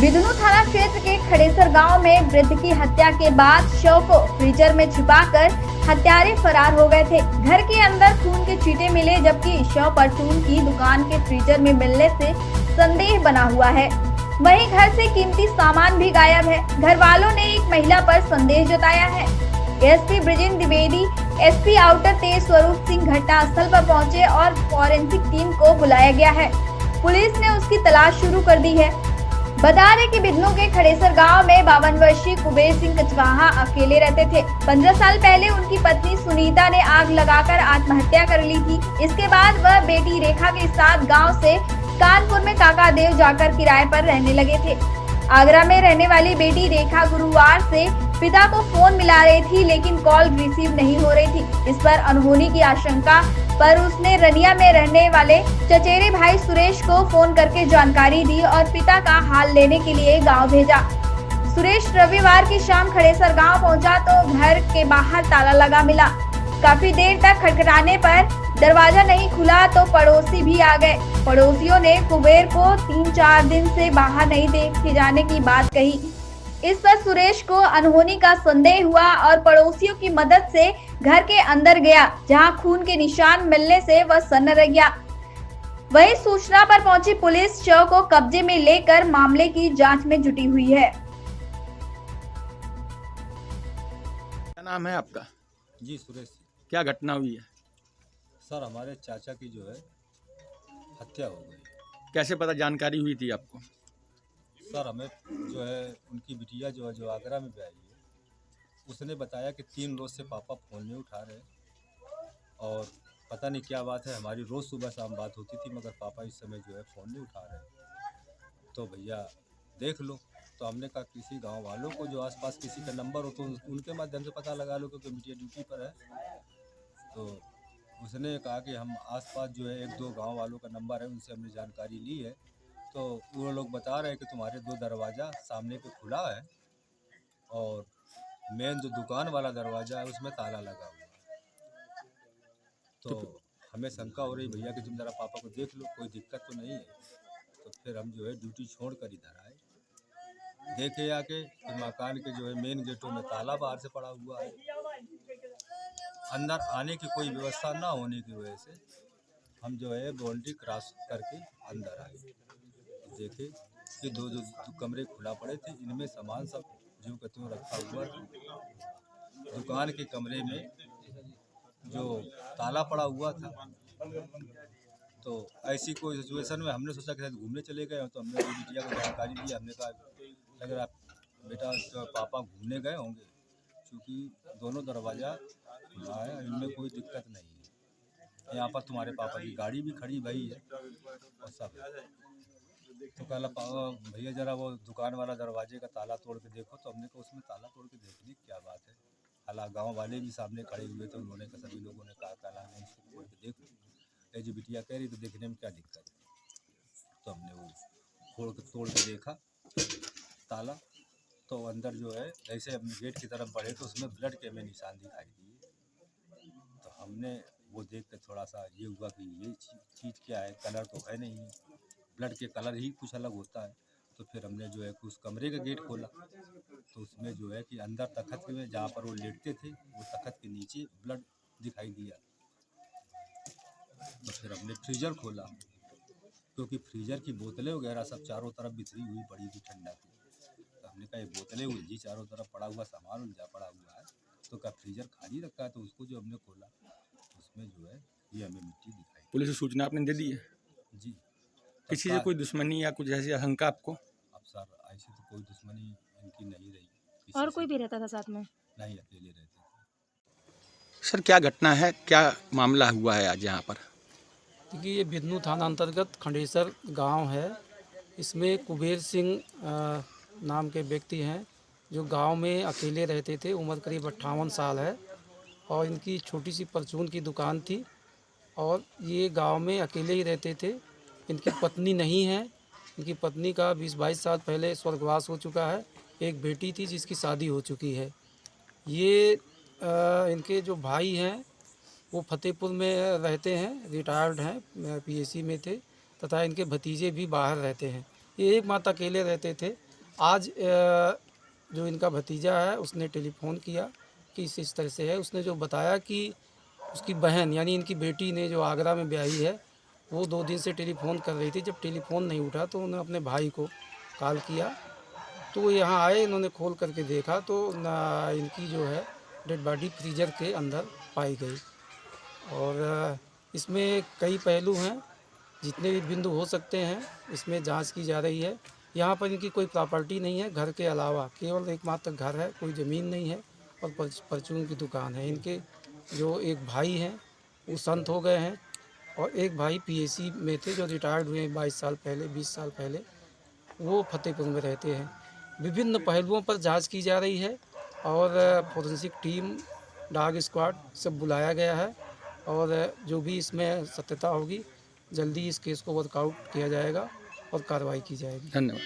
बिदनू थाना क्षेत्र के खड़ेसर गांव में वृद्ध की हत्या के बाद शव को फ्रीजर में छिपाकर हत्यारे फरार हो गए थे। घर के अंदर खून के छींटे मिले, जबकि शव परचून की दुकान के फ्रीजर में मिलने से संदेह बना हुआ है। वहीं घर से कीमती सामान भी गायब है। घर वालों ने एक महिला पर संदेह जताया है। SP Brijendra Dwivedi, SP outer Tej Swaroop Singh घटना स्थल पर पहुंचे और फॉरेंसिक टीम को बुलाया गया है। पुलिस ने उसकी तलाश शुरू कर दी है। बता दें कि बिदनू के खड़ेसर गांव में 52 वर्षीय कुबेर सिंह कचवाहा अकेले रहते थे। 15 साल पहले उनकी पत्नी सुनीता ने आग लगाकर आत्महत्या कर ली थी। इसके बाद वह बेटी रेखा के साथ गांव से कानपुर में काकादेव जाकर किराए पर रहने लगे थे। आगरा में रहने वाली बेटी रेखा गुरुवार से पिता को फोन मिला रही थी, लेकिन कॉल रिसीव नहीं हो रही थी। इस पर अनहोनी की आशंका पर उसने रनिया में रहने वाले चचेरे भाई सुरेश को फोन करके जानकारी दी और पिता का हाल लेने के लिए गांव भेजा। सुरेश रविवार की शाम खड़ेसर गांव पहुंचा तो घर के बाहर ताला लगा मिला। काफी देर तक खटखटाने पर दरवाजा नहीं खुला तो पड़ोसी भी आ गए। पड़ोसियों ने कुबेर को 3-4 दिन से बाहर नहीं देखे जाने की बात कही। इस पर सुरेश को अनहोनी का संदेह हुआ और पड़ोसियों की मदद से घर के अंदर गया, जहां खून के निशान मिलने से वह सन्न रह गया। वहीं सूचना पर पहुंची पुलिस शव को कब्जे में लेकर मामले की जांच में जुटी हुई है। क्या नाम है आपका? जी सुरेश। क्या घटना हुई है? सर हमारे चाचा की जो है हत्या हो गई। कैसे पता जानकारी हुई थी आपको? सर हमें जो है उनकी बिटिया जो है जो आगरा में ब्याही है, उसने बताया कि 3 रोज से पापा फ़ोन नहीं उठा रहे और पता नहीं क्या बात है। हमारी रोज़ सुबह शाम बात होती थी, मगर पापा इस समय जो है फ़ोन नहीं उठा रहे। तो भैया देख लो। तो हमने कहा किसी गांव वालों को जो आसपास किसी का नंबर हो तो उनके माध्यम से पता लगा लो, क्योंकि बिटिया ड्यूटी पर है। तो उसने कहा कि हम आसपास जो है 1-2 गांव वालों का नंबर है, उनसे हमने जानकारी ली है। तो वो लोग बता रहे हैं कि तुम्हारे 2 दरवाज़ा सामने पे खुला है और मेन जो दुकान वाला दरवाज़ा है उसमें ताला लगा हुआ है। तो हमें शंका हो रही भैया कि तुम ज़रा पापा को देख लो, कोई दिक्कत तो नहीं है। तो फिर हम जो है ड्यूटी छोड़ कर इधर आए। देखे आके कि मकान के जो है मेन गेटों में ताला बाहर से पड़ा हुआ है। अंदर आने की कोई व्यवस्था ना होने की वजह से हम जो है बाउंड्री क्रॉस करके अंदर आए। देखे कि 2 कमरे खुला पड़े थे, इनमें सामान सब जो का त्यों रखा हुआ था। दुकान के कमरे में जो ताला पड़ा हुआ था। तो ऐसी कोई सिचुएशन में हमने सोचा कि शायद घूमने चले गए, तो हमने बिटिया को जानकारी दी। हमने कहा लग रहा बेटा तो पापा घूमने गए होंगे, क्योंकि दोनों दरवाज़ा खुला है, इनमें कोई दिक्कत नहीं है। यहाँ पर तुम्हारे पापा की गाड़ी भी खड़ी भई है और सब। तो कहला भैया ज़रा वो दुकान वाला दरवाजे का ताला तोड़ के देखो। तो हमने कहा उसमें ताला तोड़ के देखने की क्या बात है। हालांकि गांव वाले भी सामने खड़े हुए थे, उन्होंने कहा सभी लोगों ने कहा ताला नहीं, इसको खोल के देख लो। ये जो बिटिया कह रही तो देखने में क्या दिक्कत है। तो हमने वो तोड़ के देखा ताला। तो अंदर जो है ऐसे हम गेट की तरफ बढ़े तो उसमें ब्लड के हमें निशान दिखाई दिए। तो हमने वो देख के थोड़ा सा ये हुआ कि ये चीज़ क्या है, कलर तो है नहीं, ब्लड के कलर ही कुछ अलग होता है। तो फिर हमने जो है उस कमरे का गेट खोला तो उसमें जो है कि अंदर तख्त में जहाँ पर वो लेटते थे, वो तख्त के नीचे ब्लड दिखाई दिया। तो फिर हमने फ्रीजर खोला, क्योंकि फ्रीजर की बोतलें वगैरह सब चारों तरफ बिखरी हुई पड़ी थी ठंडा की। तो हमने कहा ये बोतलें उलझी, चारों तरफ पड़ा हुआ सामान उलझा पड़ा हुआ है, तो क्या फ्रीजर खाली रखा है। तो उसको जो हमने खोला उसमें जो है ये हमें मिट्टी दिखाई। पुलिस को सूचना आपने दे दी है? जी। किसी से कोई दुश्मनी या कुछ ऐसी आशंका आपको? अब सर ऐसी तो कोई दुश्मनी इनकी नहीं रही। और कोई भी रहता था साथ में? नहीं, अकेले रहते थे। सर क्या घटना है, क्या मामला हुआ है आज यहाँ पर? देखिए ये बिदनू थाना अंतर्गत खंडेसर गांव है। इसमें कुबेर सिंह नाम के व्यक्ति हैं जो गांव में अकेले रहते थे। उम्र करीब 58 साल है और इनकी छोटी सी परचून की दुकान थी और ये गांव में अकेले ही रहते थे। इनकी पत्नी नहीं है। इनकी पत्नी का 20-22 साल पहले स्वर्गवास हो चुका है। एक बेटी थी जिसकी शादी हो चुकी है। ये इनके जो भाई हैं वो फतेहपुर में रहते हैं, रिटायर्ड हैं, पीएसी में थे, तथा इनके भतीजे भी बाहर रहते हैं। ये एक माता अकेले रहते थे आज जो इनका भतीजा है उसने टेलीफोन किया कि इस तरह से है। उसने जो बताया कि उसकी बहन यानी इनकी बेटी ने जो आगरा में ब्याही है वो 2 दिन से टेलीफोन कर रही थी। जब टेलीफोन नहीं उठा तो उन्होंने अपने भाई को कॉल किया, तो वो यहाँ आए। इन्होंने खोल करके देखा तो इनकी जो है डेड बॉडी फ्रीजर के अंदर पाई गई। और इसमें कई पहलू हैं, जितने भी बिंदु हो सकते हैं इसमें जांच की जा रही है। यहाँ पर इनकी कोई प्रॉपर्टी नहीं है, घर के अलावा केवल एकमात्र घर है, कोई ज़मीन नहीं है और परचून की दुकान है। इनके जो एक भाई हैं वो संत हो गए हैं और एक भाई पीएसी में थे जो रिटायर्ड हुए 22 साल पहले 20 साल पहले, वो फतेहपुर में रहते हैं। विभिन्न पहलुओं पर जांच की जा रही है और फोरेंसिक टीम, डॉग स्क्वाड सब बुलाया गया है और जो भी इसमें सत्यता होगी जल्दी इस केस को वर्कआउट किया जाएगा और कार्रवाई की जाएगी। धन्यवाद।